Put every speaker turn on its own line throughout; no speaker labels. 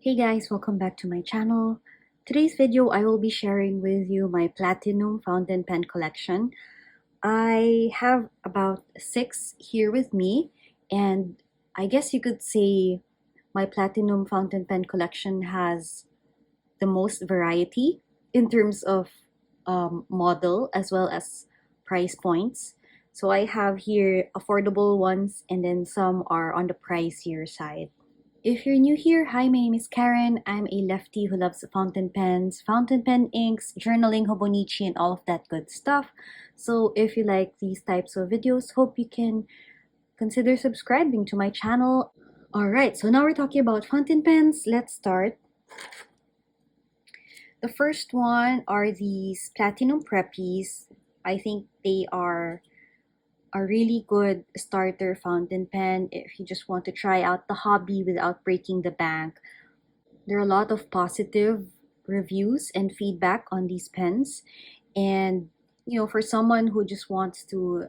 Hey guys, welcome back to my channel. Today's video, I will be sharing with you my Platinum fountain pen collection. I have about 6 here with me, and I guess you could say my Platinum fountain pen collection has the most variety in terms of model as well as price points. So I have here affordable ones, and then some are on the pricier side. If you're new here, hi, my name is Karen. I'm a lefty who loves fountain pens, fountain pen inks, journaling, hobonichi, and all of that good stuff. So if you like these types of videos, hope you can consider subscribing to my channel. Alright, so now we're talking about fountain pens. Let's start. The first one are these Platinum Preppies. I think they are a really good starter fountain pen if you just want to try out the hobby without breaking the bank. There are a lot of positive reviews and feedback on these pens, and for someone who just wants to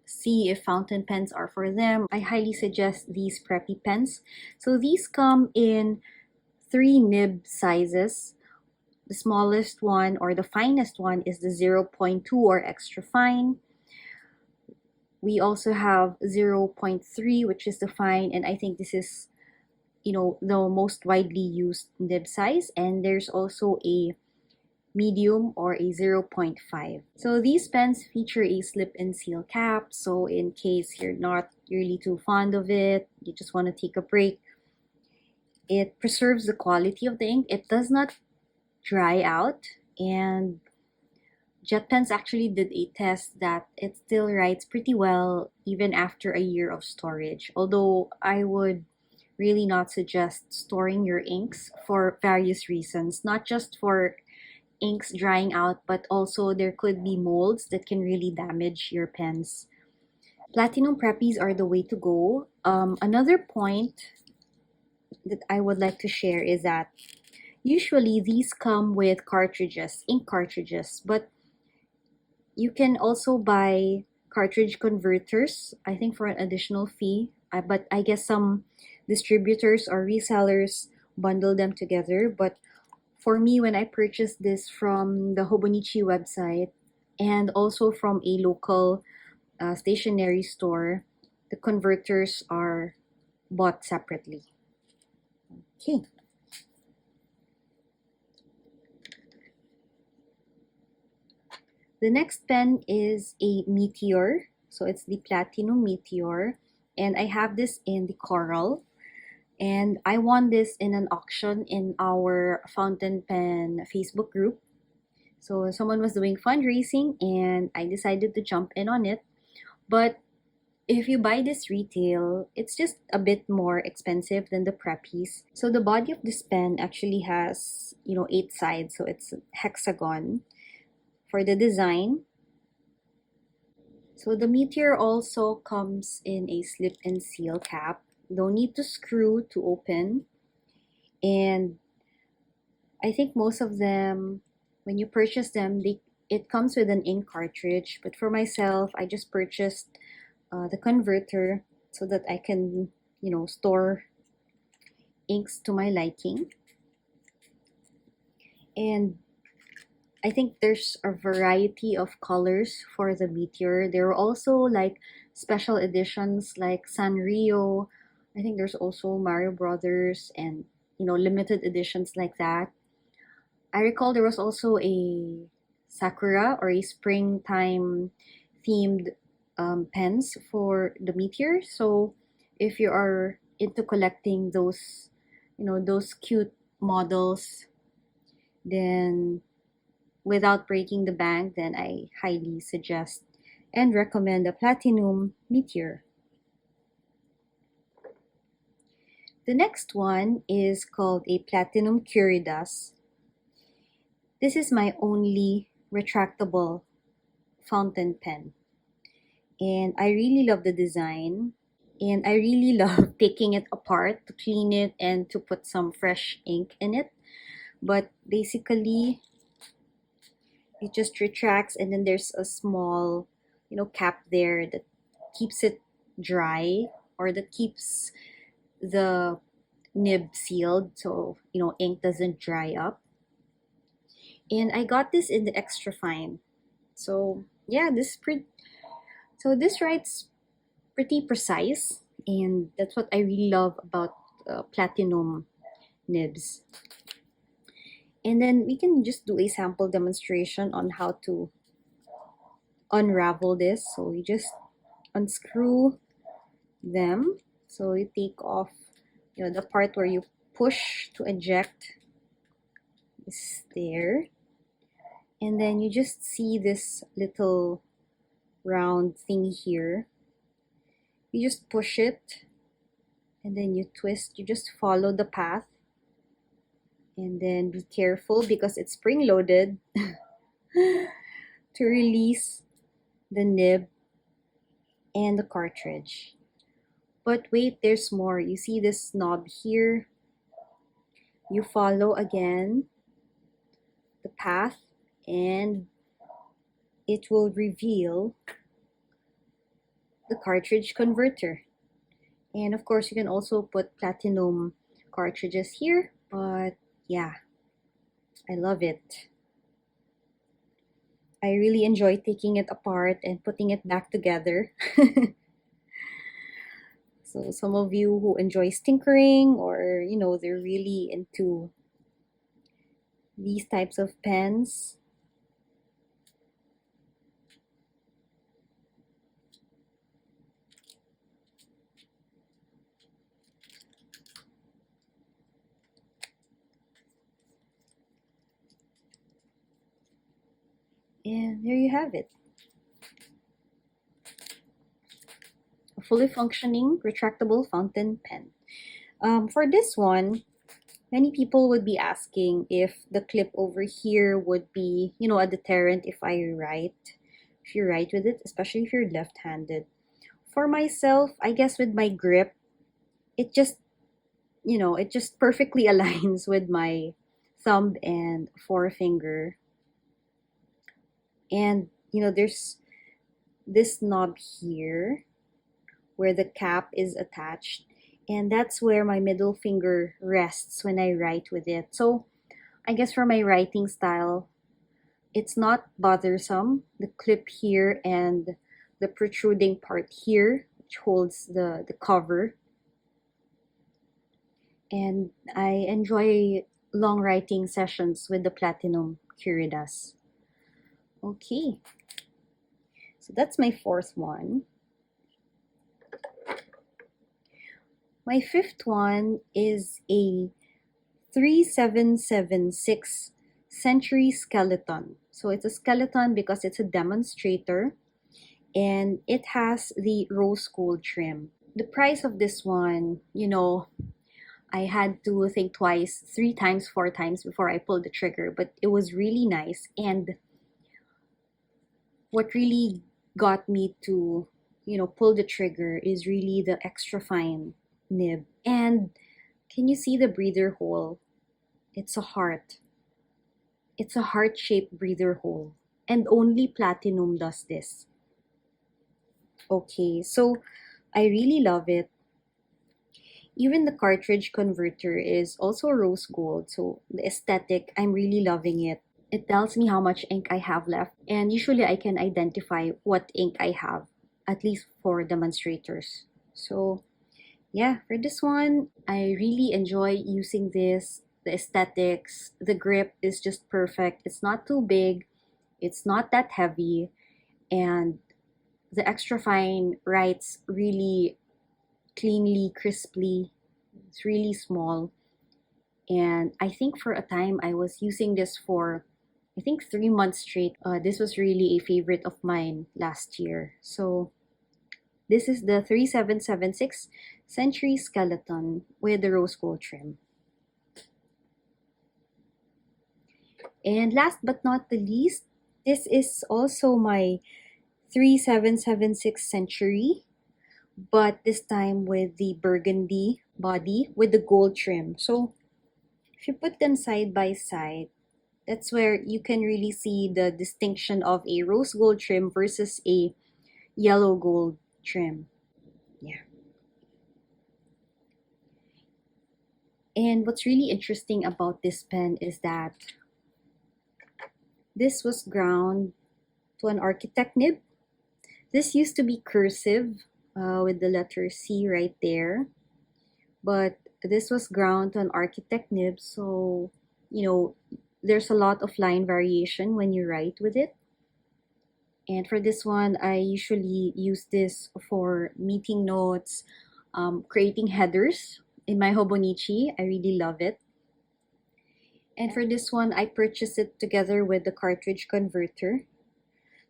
see if fountain pens are for them, I highly suggest these Preppy pens. So these come in 3 nib sizes. The smallest one or the finest one is the 0.2 or extra fine. We also have 0.3, which is the fine, and I think this is, the most widely used nib size. And there's also a medium or a 0.5. So these pens feature a slip and seal cap. So in case you're not really too fond of it, you just want to take a break, it preserves the quality of the ink. It does not dry out, and JetPens actually did a test that it still writes pretty well even after a year of storage. Although I would really not suggest storing your inks for various reasons, not just for inks drying out, but also there could be molds that can really damage your pens. Platinum Preppies are the way to go. Another point that I would like to share is that usually these come with cartridges, ink cartridges, but you can also buy cartridge converters, I think for an additional fee. But I guess some distributors or resellers bundle them together. But for me, when I purchased this from the Hobonichi website and also from a local stationery store, the converters are bought separately. Okay. The next pen is a Meteor. So it's the Platinum Meteor. And I have this in the coral. And I won this in an auction in our fountain pen Facebook group. So someone was doing fundraising and I decided to jump in on it. But if you buy this retail, it's just a bit more expensive than the Preppies. So the body of this pen actually has, 8 sides. So it's hexagon for the design. So the Meteor also comes in a slip and seal cap. Don't need to screw to open. And I think most of them, when you purchase them, it comes with an ink cartridge. But for myself, I just purchased the converter so that I can, store inks to my liking. And I think there's a variety of colors for the Meteor. There are also like special editions like Sanrio. I think there's also Mario Brothers and limited editions like that. I recall there was also a Sakura or a springtime themed pens for the Meteor. So if you are into collecting those, those cute models, then without breaking the bank, then I highly suggest and recommend the Platinum Meteor. The next one is called a Platinum Kiridas. This is my only retractable fountain pen. And I really love the design. And I really love taking it apart to clean it and to put some fresh ink in it. But basically, it just retracts, and then there's a small cap there that keeps it dry, or that keeps the nib sealed, so ink doesn't dry up. And I got this in the extra fine. So yeah, this writes pretty precise, and that's what I really love about platinum nibs. And then we can just do a sample demonstration on how to unravel this. So you just unscrew them. So you take off, the part where you push to eject is there. And then you just see this little round thing here. You just push it and then you twist. You just follow the path. And then be careful because it's spring-loaded to release the nib and the cartridge. But wait, there's more. You see this knob here? You follow again the path and it will reveal the cartridge converter. And of course, you can also put platinum cartridges here, but yeah, I love it. I really enjoy taking it apart and putting it back together. So some of you who enjoy tinkering, or they're really into these types of pens, and there you have it. A fully functioning retractable fountain pen. For this one, many people would be asking if the clip over here would be, a deterrent if you write with it, especially if you're left-handed. For myself, I guess with my grip, it just perfectly aligns with my thumb and forefinger. And there's this knob here where the cap is attached, and that's where my middle finger rests when I write with it. So I guess for my writing style, it's not bothersome. The clip here and the protruding part here, which holds the cover. And I enjoy long writing sessions with the platinum Kiridas. Okay, so that's my fourth one. My fifth one is a 3776 Century Skeleton. So it's a skeleton because it's a demonstrator, and it has the rose gold trim. The price of this one, I had to think twice, 3 times, 4 times before I pulled the trigger, but it was really nice. And what really got me to, pull the trigger is really the extra fine nib. And can you see the breather hole? It's a heart. It's a heart-shaped breather hole. And only platinum does this. Okay, so I really love it. Even the cartridge converter is also rose gold, so the aesthetic, I'm really loving it. It tells me how much ink I have left, and usually I can identify what ink I have, at least for demonstrators. So yeah, for this one, I really enjoy using this. The aesthetics, the grip is just perfect. It's not too big, it's not that heavy, and the extra fine writes really cleanly, crisply. It's really small. And I think for a time I was using this for, I think, 3 months straight. This was really a favorite of mine last year. So this is the 3776 Century Skeleton with the rose gold trim. And last but not the least, this is also my 3776 Century, but this time with the burgundy body with the gold trim. So if you put them side by side, that's where you can really see the distinction of a rose gold trim versus a yellow gold trim. Yeah. And what's really interesting about this pen is that this was ground to an architect nib. This used to be cursive with the letter C right there, but this was ground to an architect nib, so you know there's a lot of line variation when you write with it. And for this one, I usually use this for meeting notes, creating headers in my Hobonichi. I really love it. And for this one, I purchased it together with the cartridge converter.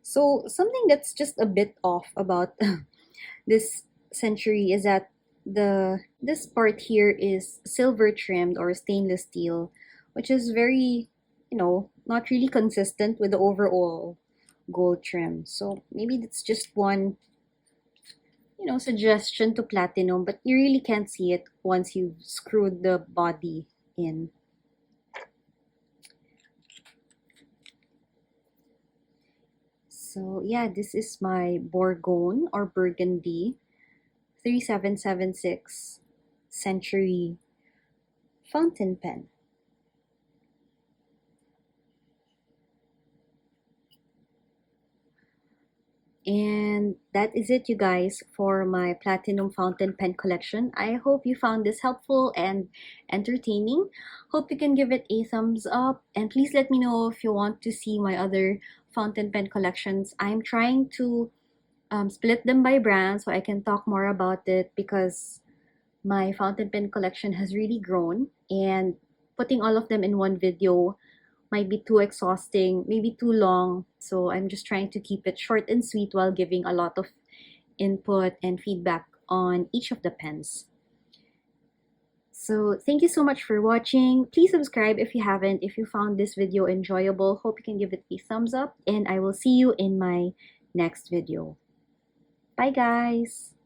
So something that's just a bit off about this Century is that this part here is silver trimmed or stainless steel, which is very, not really consistent with the overall gold trim. So maybe that's just one, suggestion to platinum, but you really can't see it once you've screwed the body in. So yeah, this is my Bourgogne or Burgundy 3776 Century fountain pen. And that is it, you guys, for my platinum fountain pen collection. I hope you found this helpful and entertaining. Hope you can give it a thumbs up, and please let me know if you want to see my other fountain pen collections. I'm trying to split them by brand so I can talk more about it, because my fountain pen collection has really grown, and putting all of them in one video might be too exhausting, maybe too long. So I'm just trying to keep it short and sweet while giving a lot of input and feedback on each of the pens. So thank you so much for watching. Please subscribe if you haven't. If you found this video enjoyable, hope you can give it a thumbs up, and I will see you in my next video. Bye guys!